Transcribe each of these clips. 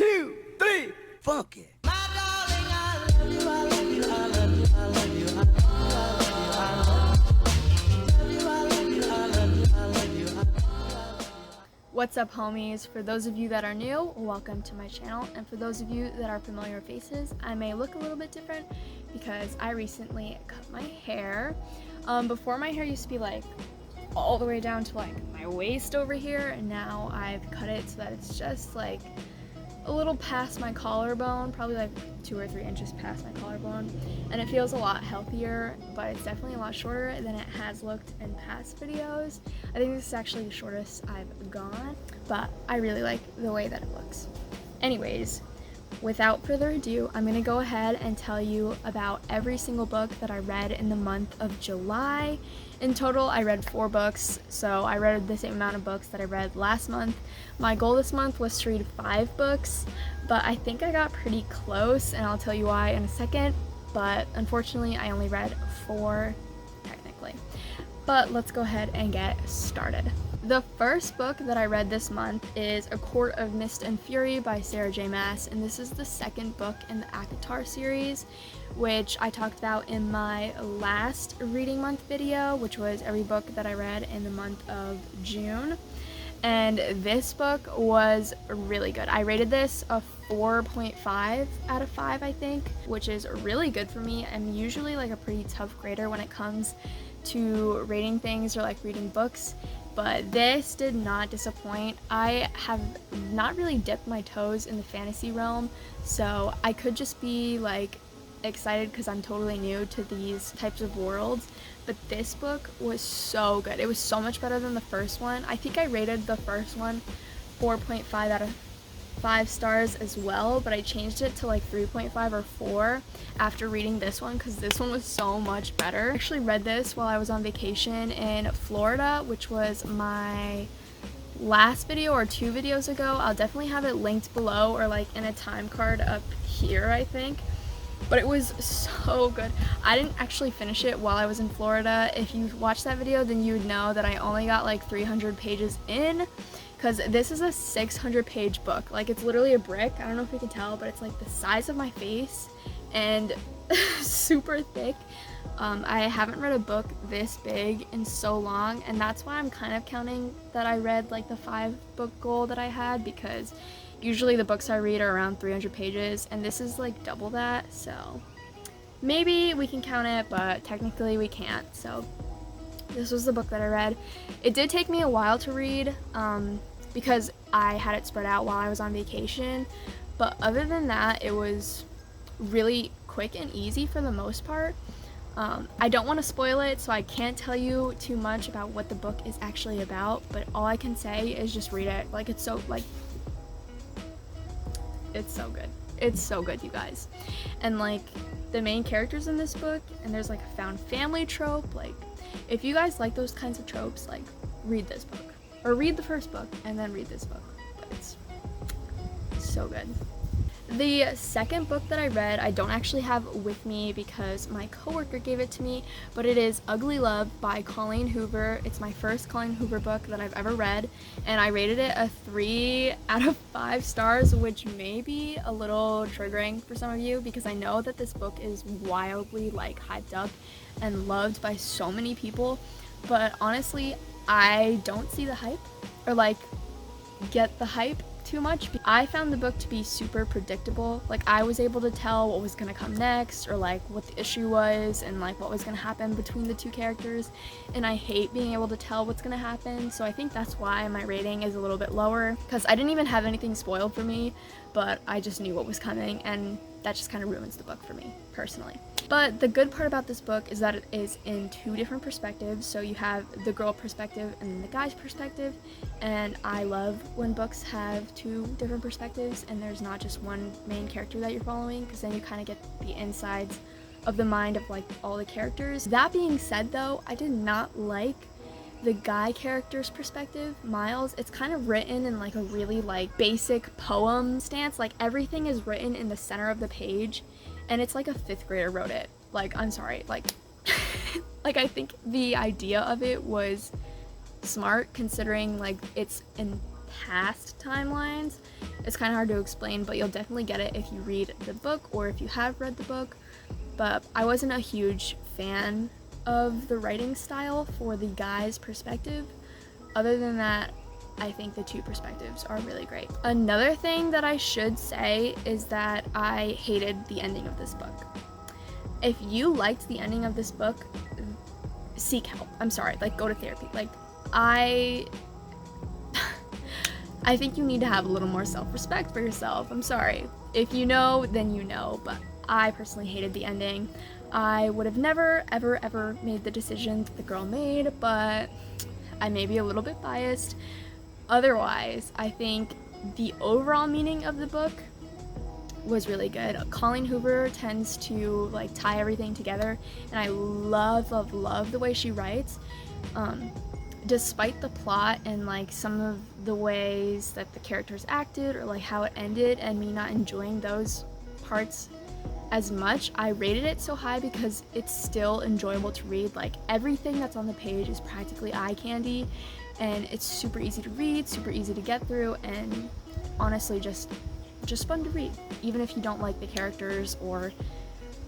2, 3, funky. What's up, homies? For those of you that are new, welcome to my channel, and for those of you that are familiar faces, I may look a little bit different because I recently cut my hair. Before, my hair used to be like all the way down to like my waist over here, and now I've cut it so that it's just like a little past my collarbone, probably like 2 or 3 inches past my collarbone, and it feels a lot healthier, but it's definitely a lot shorter than it has looked in past videos. I think this is actually the shortest I've gone, but I really like the way that it looks. Anyways, without further ado, I'm gonna go ahead and tell you about every single book that I read in the month of July. In total, I read 4 books, so I read the same amount of books that I read last month. My goal this month was to read 5 books, but I think I got pretty close, and I'll tell you why in a second, but unfortunately, I only read 4 technically. But let's go ahead and get started. The first book that I read this month is A Court of Mist and Fury by Sarah J. Maas, and this is the second book in the ACOTAR series, which I talked about in my last reading month video, which was every book that I read in the month of June. And this book was really good. I rated this a 4.5 out of 5, I think, which is really good for me. I'm usually like a pretty tough grader when it comes to rating things or like reading books, but this did not disappoint. I have not really dipped my toes in the fantasy realm, so I could just be like excited because I'm totally new to these types of worlds, but this book was so good. It was so much better than the first one. I think I rated the first one 4.5 out of 5 stars as well, but I changed it to like 3.5 or 4 after reading this one because this one was so much better. I actually read this while I was on vacation in Florida, which was my last video or 2 videos ago. I'll definitely have it linked below or like in a time card up here, I think. But it was so good. I didn't actually finish it while I was in Florida. If you watched that video, then you would know that I only got like 300 pages in, because this is a 600-page book. Like, it's literally a brick. I don't know if you can tell, but it's like the size of my face and super thick. I haven't read a book this big in so long, and that's why I'm kind of counting that I read like the 5-book goal that I had, because usually the books I read are around 300 pages, and this is like double that, so maybe we can count it, but technically we can't. So this was the book that I read. It did take me a while to read because I had it spread out while I was on vacation, but other than that, it was really quick and easy for the most part. I don't want to spoil it, so I can't tell you too much about what the book is actually about, but all I can say is just read it. Like, it's so, like, it's so good. It's so good, you guys. And like, the main characters in this book, and there's like a found family trope. Like, if you guys like those kinds of tropes, like, read this book, or read the first book and then read this book. But it's so good. The second book that I read, I don't actually have with me because my coworker gave it to me, but it is Ugly Love by Colleen Hoover. It's my first Colleen Hoover book that I've ever read, and I rated it a 3 out of 5 stars, which may be a little triggering for some of you because I know that this book is wildly like hyped up and loved by so many people, but honestly, I don't see the hype or like get the hype too much. I found the book to be super predictable. Like, I was able to tell what was gonna come next, or like what the issue was, and like what was gonna happen between the 2 characters, and I hate being able to tell what's gonna happen, so I think that's why my rating is a little bit lower, because I didn't even have anything spoiled for me, but I just knew what was coming, and that just kind of ruins the book for me personally. But the good part about this book is that it is in 2 different perspectives. So you have the girl perspective and the guy's perspective, and I love when books have 2 different perspectives and there's not just one main character that you're following, because then you kind of get the insides of the mind of like all the characters. That being said though, I did not like the guy character's perspective, Miles. It's kind of written in like a really like basic poem stance. Like, everything is written in the center of the page, and it's like a 5th grader wrote it. Like, I'm sorry, like like, I think the idea of it was smart considering like it's in past timelines. It's kind of hard to explain, but you'll definitely get it if you read the book or if you have read the book. But I wasn't a huge fan of the writing style for the guy's perspective. Other than that, I think the two perspectives are really great. Another thing that I should say is that I hated the ending of this book. If you liked the ending of this book, seek help. I'm sorry, like, go to therapy. Like, I think you need to have a little more self-respect for yourself. I'm sorry. If you know, then you know, but I personally hated the ending. I would have never, ever made the decision that the girl made, but I may be a little bit biased. Otherwise, I think the overall meaning of the book was really good. Colleen Hoover tends to like tie everything together, and I love the way she writes. Despite the plot and like some of the ways that the characters acted or like how it ended and me not enjoying those parts as much, I rated it so high because it's still enjoyable to read. Like, everything that's on the page is practically eye candy, and it's super easy to read, super easy to get through, and honestly just fun to read, even if you don't like the characters or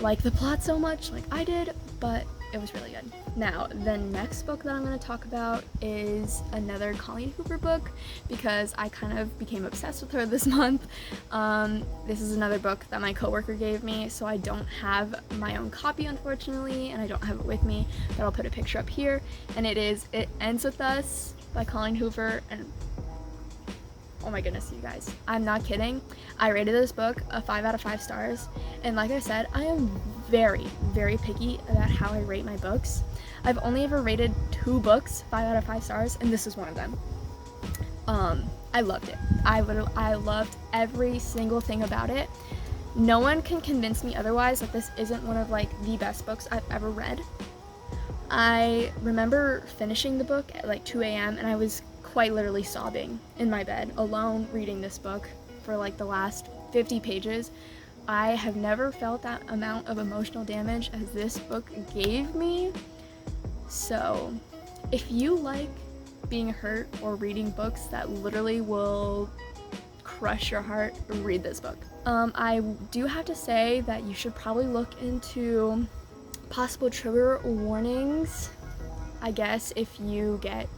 like the plot so much like I did, but it was really good. Now, the next book that I'm going to talk about is another Colleen Hoover book because I kind of became obsessed with her this month. This is another book that my coworker gave me, so I don't have my own copy, unfortunately, and I don't have it with me, but I'll put a picture up here, and it is It Ends With Us by Colleen Hoover, and oh my goodness, you guys, I'm not kidding. I rated this book a 5 out of 5 stars, and like I said, I am very picky about how I rate my books. I've only ever rated 2 books 5 out of 5 stars, and this is one of them. I loved it. I loved every single thing about it. No one can convince me otherwise that this isn't one of like the best books I've ever read. I remember finishing the book at like 2 a.m. and I was quite literally sobbing in my bed alone reading this book for like the last 50 pages. I have never felt that amount of emotional damage as this book gave me. So if you like being hurt or reading books that literally will crush your heart, read this book. I do have to say that you should probably look into possible trigger warnings, I guess, if you get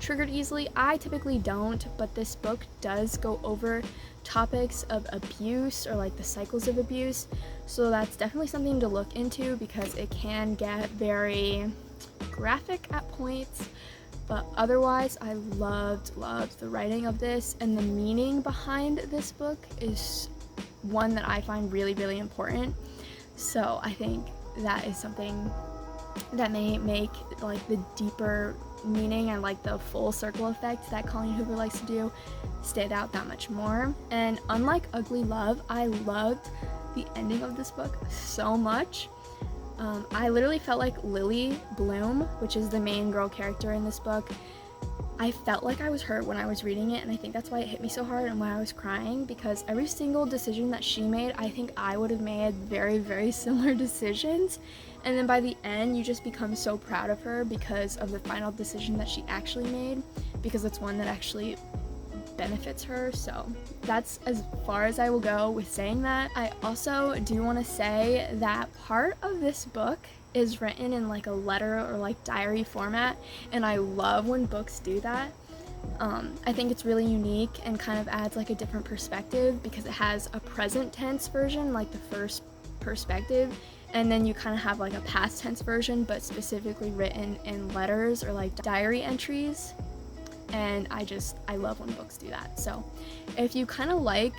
triggered easily. I typically don't, but this book does go over topics of abuse or like the cycles of abuse, so that's definitely something to look into because it can get very graphic at points. But otherwise, I loved the writing of this, and the meaning behind this book is one that I find really important. So I think that is something that may make like the deeper meaning and like the full circle effect that Colleen Hoover likes to do stand out that much more. And unlike Ugly Love, I loved the ending of this book so much. I literally felt like Lily Bloom, which is the main girl character in this book. I felt like I was hurt when I was reading it, and I think that's why it hit me so hard and why I was crying, because every single decision that she made, I think I would have made very similar decisions. And then by the end, you just become so proud of her because of the final decision that she actually made, because it's one that actually benefits her. So that's as far as I will go with saying that. I also do want to say that part of this book is written in like a letter or like diary format, and I love when books do that. I think it's really unique and kind of adds like a different perspective because it has a present tense version, like the first perspective, and then you kind of have like a past tense version but specifically written in letters or like diary entries. And I love when books do that. So if you kind of like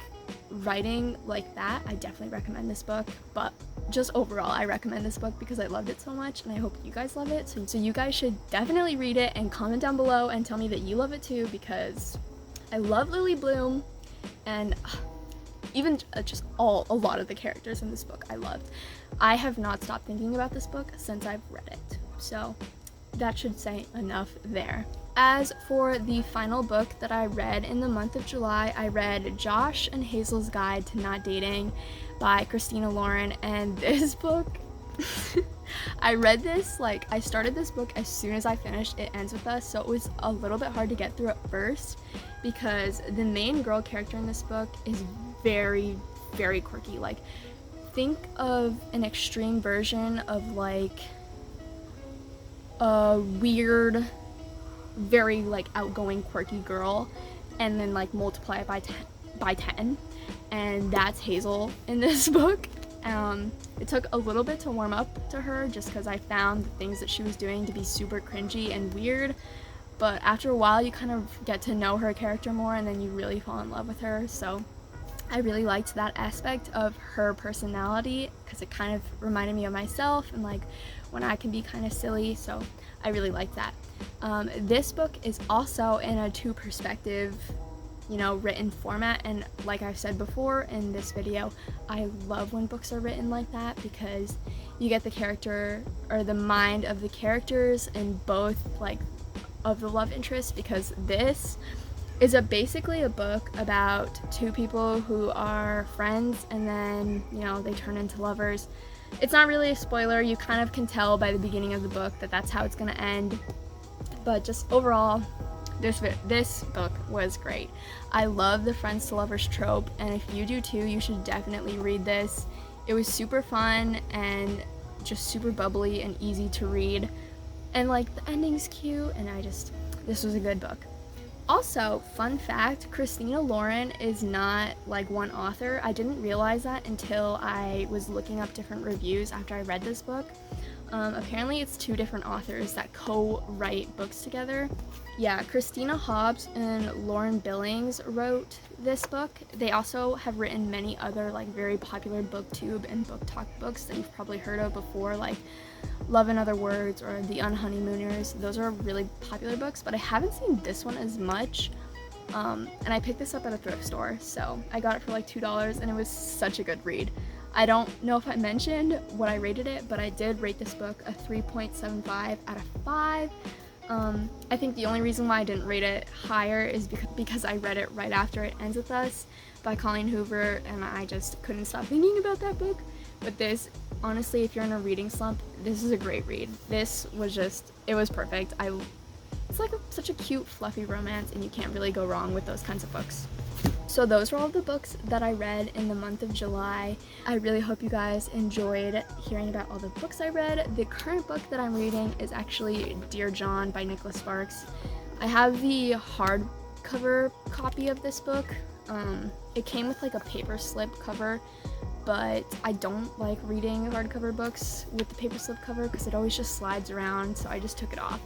writing like that, I definitely recommend this book. But just overall, I recommend this book because I loved it so much, and I hope you guys love it. So you guys should definitely read it and comment down below and tell me that you love it too, because I love Lily Bloom, and even just a lot of the characters in this book I loved. I have not stopped thinking about this book since I've read it. So that should say enough there. As for the final book that I read in the month of July, I read Josh and Hazel's Guide to Not Dating by Christina Lauren, and this book I read this, like, I started this book as soon as I finished It Ends With Us, so it was a little bit hard to get through at first because the main girl character in this book is very, very quirky. Like, think of an extreme version of, like, a weird, very, like, outgoing, quirky girl, and then, like, multiply it by 10, and that's Hazel in this book. It took a little bit to warm up to her just because I found the things that she was doing to be super cringy and weird, but after a while you kind of get to know her character more and then you really fall in love with her. So I really liked that aspect of her personality because it kind of reminded me of myself and like when I can be kind of silly, so I really liked that. This book is also in a two perspective, you know, written format, and like I've said before in this video, I love when books are written like that because you get the character or the mind of the characters in both, like, of the love interest, because this is basically a book about two people who are friends and then, you know, they turn into lovers. It's not really a spoiler, you kind of can tell by the beginning of the book that that's how it's gonna end, but just overall, this book was great. I love the friends to lovers trope, and if you do too, you should definitely read this. It was super fun and just super bubbly and easy to read, and like the ending's cute, and this was a good book. Also, fun fact, Christina Lauren is not like one author. I didn't realize that until I was looking up different reviews after I read this book. Apparently it's two different authors that co-write books together. Yeah, Christina Hobbs and Lauren Billings wrote this book. They also have written many other like very popular booktube and book talk books that you've probably heard of before, like Love in Other Words or The Unhoneymooners. Those are really popular books, but I haven't seen this one as much. And I picked this up at a thrift store, so I got it for like $2 and it was such a good read. I don't know if I mentioned what I rated it, but I did rate this book a 3.75 out of 5. I think the only reason why I didn't rate it higher is because I read it right after It Ends With Us by Colleen Hoover, and I just couldn't stop thinking about that book. But this, honestly, if you're in a reading slump, this is a great read. This was it was perfect. It's like such a cute, fluffy romance, and you can't really go wrong with those kinds of books. So those were all the books that I read in the month of July. I really hope you guys enjoyed hearing about all the books I read. The current book that I'm reading is actually Dear John by Nicholas Sparks. I have the hardcover copy of this book. It came with like a paper slip cover, but I don't like reading hardcover books with the paper slip cover because it always just slides around, so I just took it off.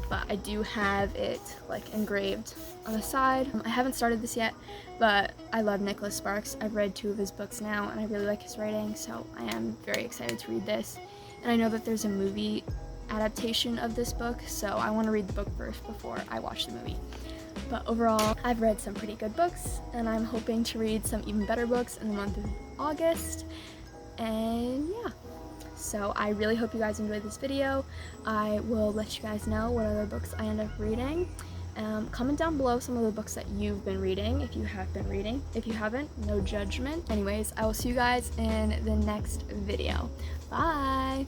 But I do have it like engraved on the side. I haven't started this yet, but I love Nicholas Sparks. I've read 2 of his books now and I really like his writing, so I am very excited to read this. And I know that there's a movie adaptation of this book, so I want to read the book first before I watch the movie. But overall, I've read some pretty good books, and I'm hoping to read some even better books in the month of August. And yeah, so I really hope you guys enjoyed this video. I will let you guys know what other books I end up reading. Comment down below some of the books that you've been reading, if you have been reading. If you haven't, no judgment. Anyways, I will see you guys in the next video. Bye!